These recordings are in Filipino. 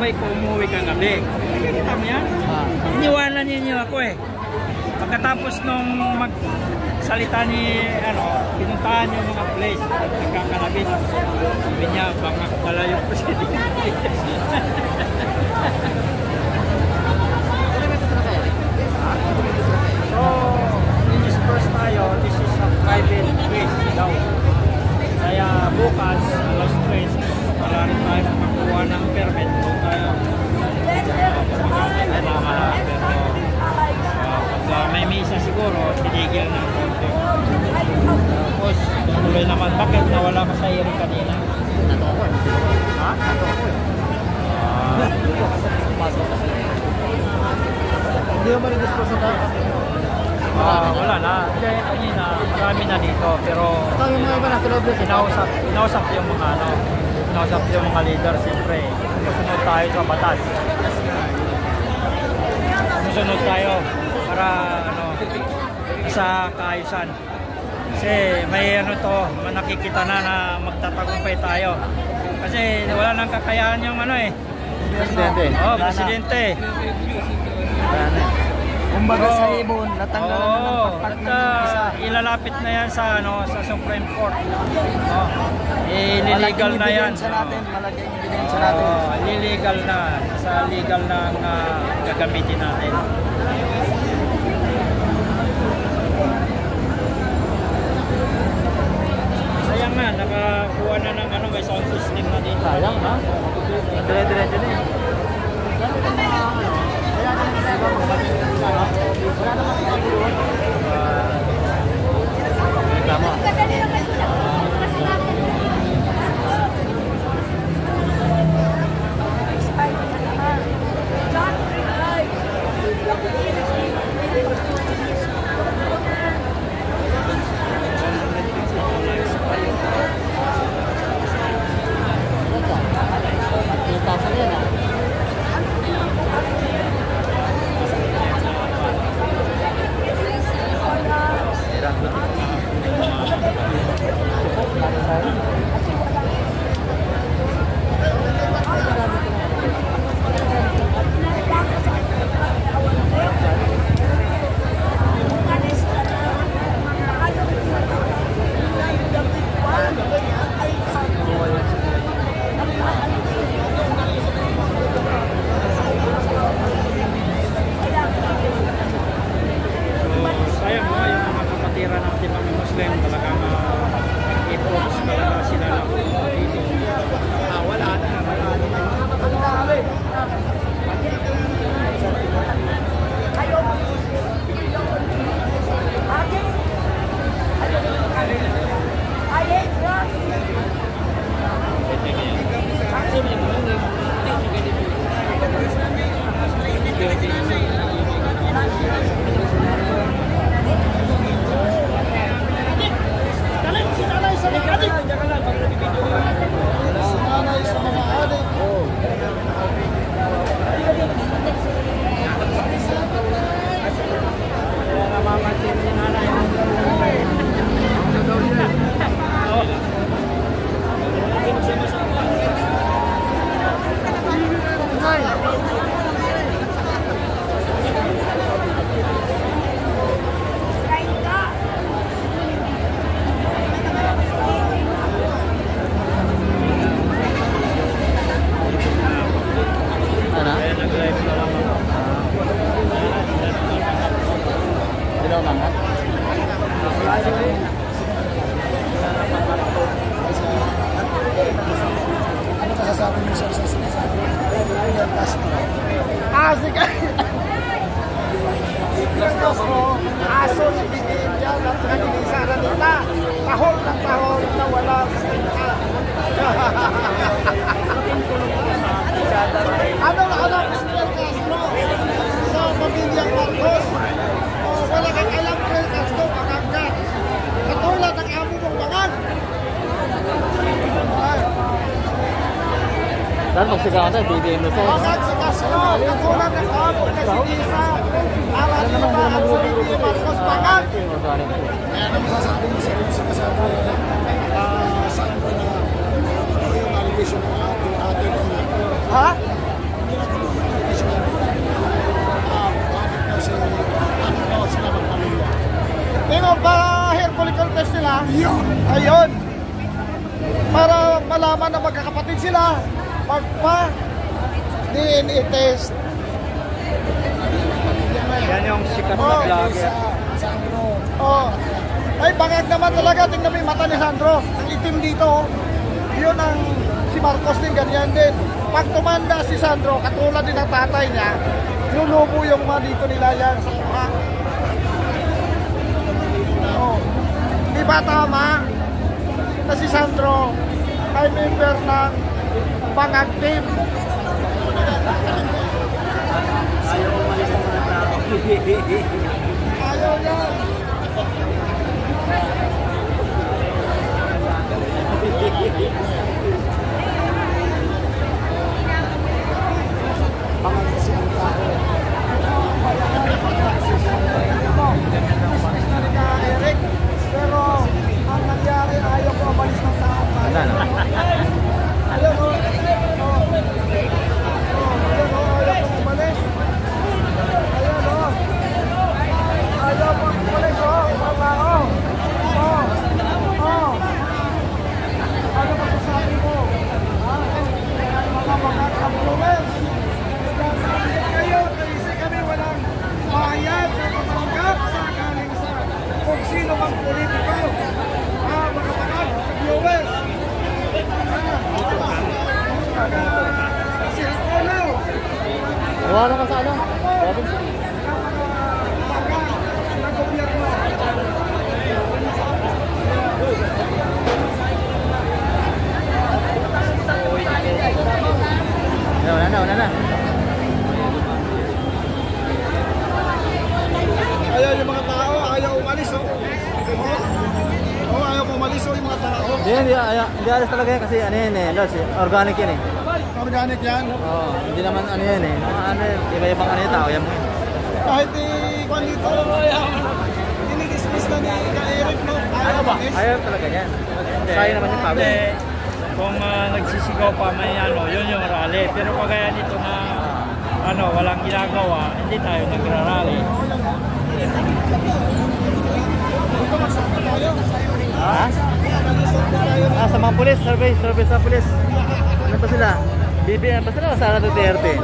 buhay ko, umuwi kagabi. Kita mo yan? Iniwanan ninyo ako eh. Pagkatapos nung magsalita ni, pinuntahan yung mga place at nagkakalabit. Sabi niya, bangak pala yung presidente. So, in-disperse tayo. This is a private place daw. Kaya bukas, alas 3, wala rin tayo makakuha ng permit. Doon tayo pero may misa siguro, tinigil ng konti. Tapos, tuloy naman. Bakit nawala ka sa iri kanina? Natokon. Ha? Natokon. Hindi naman i-dispose na tayo. Wala na. Kanina, marami na dito. Pero yung mga iba na sa loob na inausap yung mga inausap yung mga leader siyempre. Susunod tayo sa batas. Susunod tayo para sa kaayusan. Kasi may nakikita na magtatagumpay tayo. Kasi wala nang kakayahan yung Presidente. Presidente. Kumbaga sa ibon, natanggalan na ng pagpalit ng isa. Ilalapit na yan sa Supreme Court. Illegal na yan. Malagay yung ebidensya natin. Illegal na. Sa legal na gagamitin natin. Sayang nga, nakakuha na ng may sound system na dito. Sayang na. Dire-diretso na eh. Tama. Dan magsigaw tayo, BBM na tayo. Katulad ng kapon na sinisa, alam niyo ba ang Subindo Marcos Pangan? Kaya ano masasabi mo sa rin sinasabi saan ko na yung allegation ng ating Ha? Ngayon, para malaman na magkakapatid sila, magpa-DNA test. Yan yung sikat na vlogger. Oh. Ay, bangag naman talaga. Tingnan mo yung mata ni Sandro. Ang itim dito. Yun ang si Marcos din, ganyan din. Pag tumanda si Sandro, katulad din ng tatay niya, lulubo yung mga dito nila yan sa mukha. Oh. Di ba tama na si Sandro ay member ng bangag team? Ayaw yan. Eric, pero ang nangyari ayaw ko umalis ng tao. Ayaw ko umalis. Ayaw ko umalis. Ano ba sasabi mo? Mga influence. Kayo, kasi kami walang bayad na matanggap sa galing sa kung sino mang politiko. Mga viewers. Si Apollo. Wala ka sa ano? Ng gobyerno. Wala na. Ayaw yung mga tao, ayaw umalis, oh. Ayaw umalis, oh, yung mga tao. Hindi alis talaga yan kasi ano yan eh, Lars, organic yan eh. Organic yan? Oo, hindi naman ano yan eh. Ano yan, iba-ibang ano yung tao yan mo eh. Kahit kung dito, dinidismiss na ni Eric, no? Ayaw ba? Ayaw talaga yan. Sayang naman yung tao. Kung nagsisigaw pa may ano, yun yung rally. Pero kagaya nito na ano, walang ginagawa, hindi tayo nagra-rally. Ha? Sa mga pulis, survey sa pulis. Ano ba sila? BBM ba sila o Sara Duterte?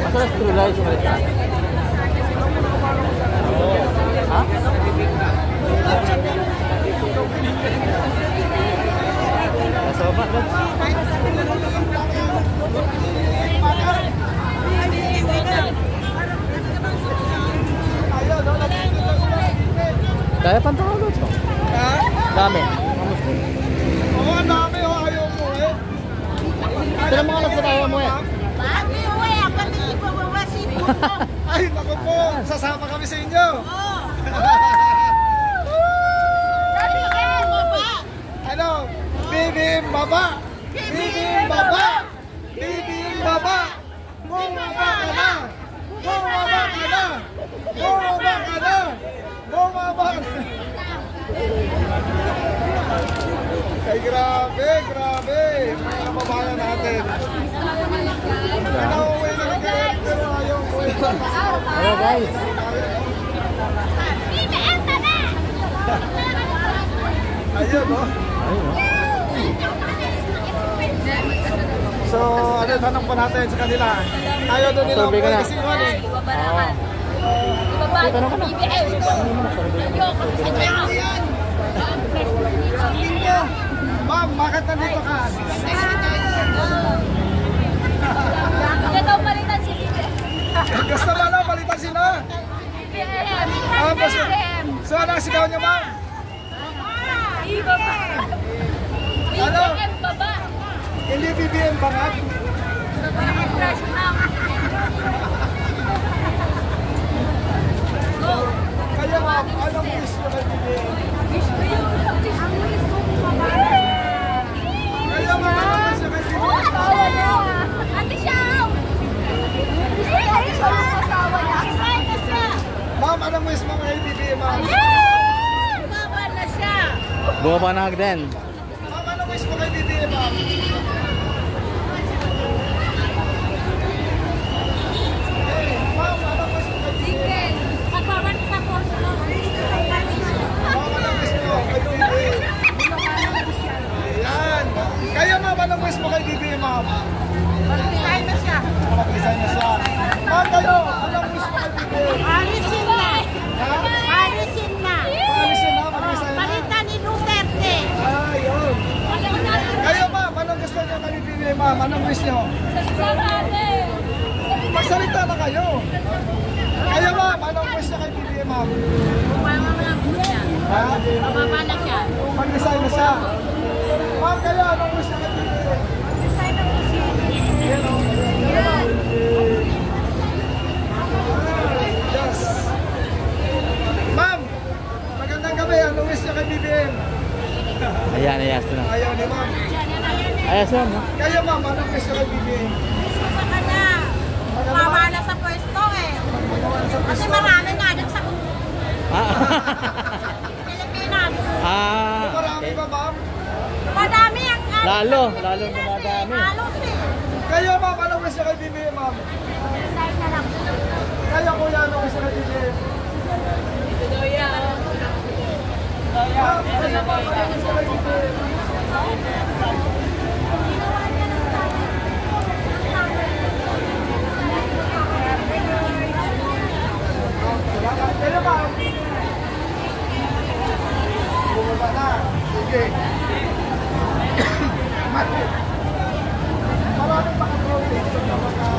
Masarap true lies yung malita. Ha? Sobat ba? Kaya pantalo to. Ha? Dami. Oo, ang dami, oh. Ayaw mo, eh. Sino mga nagsatawa mo eh? Ay, naku po. Sasama kami sa inyo. Ano? BBM Baba. BBM Baba. BBM Baba. Bumaba ka na. Bumaba ka na. Bumaba ka na. Bumaba ka na. Ay, grabe. Mga kababayan natin. Pinauwi na ni Kaya, pero ayaw ko. Hello guys. Ayun, no? So, ano, tanong pa natin sa kanila. Ayaw doon nila Survey ka na. kasi yun, eh. Tanong ka na. Ma'am, bakit nandito ka? Gusto ba na palitan sila? So, anong sigaw niyo, ma'am? baba. Ano? BBM baba. Hindi BBM bangag? Fresh na. Go. Kaya ma'am, anong wish nyo kay BBM? Wish ko yun. Ang wish ko baba. Kaya ma'am, anong wish nyo kay BBM? Asawa niya. Ate Siaw. Ate Siaw ang asawa niya. Excited na siya. Ma'am, anong wish mo kay BBM, ma'am? Baba na siya. Bumaba na din. Ma'am, anong wish mo kay BBM, ma'am? Ma'am, anong wish mo kay BBM? Sige. Pagbaban sa course mo. Ma'am, anong wish mo kay BBM? Ayan. Kaya ma'am, anong wish mo kay BBM, ma'am? Mag-design na siya. Mag-design na siya. Ma'am, kayo, anong wish mo kay BBM? Alisin na. Ha? Alisin na. Paalisin na, mag-design na. Palitan ni Duterte. Ayun. Kayo ma'am, anong gusto nyo kay BBM, ma'am? Anong wish nyo? Magsalita na kayo. Kayo ma'am, anong wish nyo kay BBM, ma'am? Ha? Bababa na siya. Mag-design na siya. Ma'am, kayo, anong wish nyo kay BBM? Yes. Ma'am, magandang gabi. Anong wish nyo kay BBM? Ayan, ayas na. Ayaw ni ma'am. Ayas na, no? Kayo ma'am, anong wish nyo kay BBM? Sa kanya. Baba na sa pwesto eh. Kasi marami nga dyan sa Pilipinas. Marami ba ma'am? Madami ang Lalo dumadami. halos eh. Kayo ma'am, anong wish nyo kay BBM, ma'am? Design na lang. Kaya kuya, anong wish nyo kay BBM? Ma'am, kayo ma'am, anong wish nyo kay BBM? Kayo ma'am. Bumaba na. Sige. Mati. Marami pa ka-protest sa mga...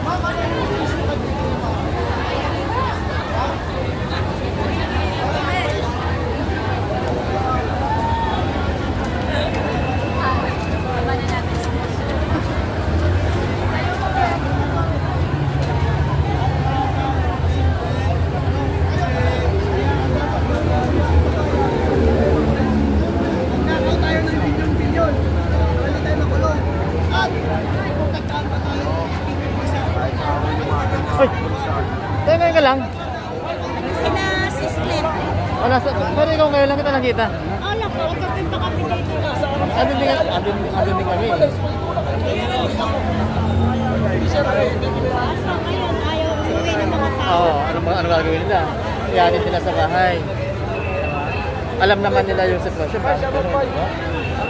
Ma'am, anong wish nyo kay BBM, ma'am? Nakaw tayo ng bilyon-bilyon. Bali tayo makulong. At kung nagkaan pa tayo, Uy! Tayo ngayon ka lang. Sila si Slim. Wala sa... Pero ikaw ngayon lang kita nakita. Alam ko, magkapinta kami dito. Andun din kami. Asa ngayon, ayaw umuwi ng mga tao. Oo, ano gagawin nila? Iyanin sila sa bahay. Alam naman nila yung sitwasyon.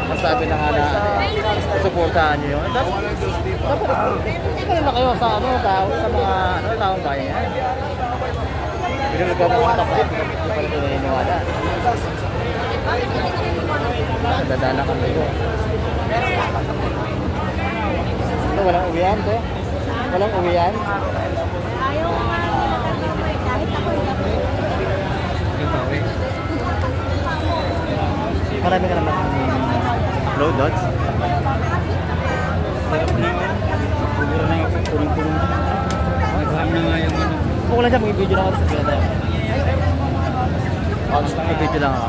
Masabi na nga na suportahan nyo yun. Dapat ikaw na kayo sa mga taong bayan yan. Hindi mo ba mga tapat? Hindi pa rin naniniwala. Nadadala kami ko. Ito, walang uwian to? Walang uwian? Ayaw nga nakakaway kahit ako'y kapit. Marami ka naman load dots? Siguro na yung punong-punong. Nagham na nga yung ano. Kung lang dyan, mag-video lang ako sa pila tayo. Mag-video lang ako.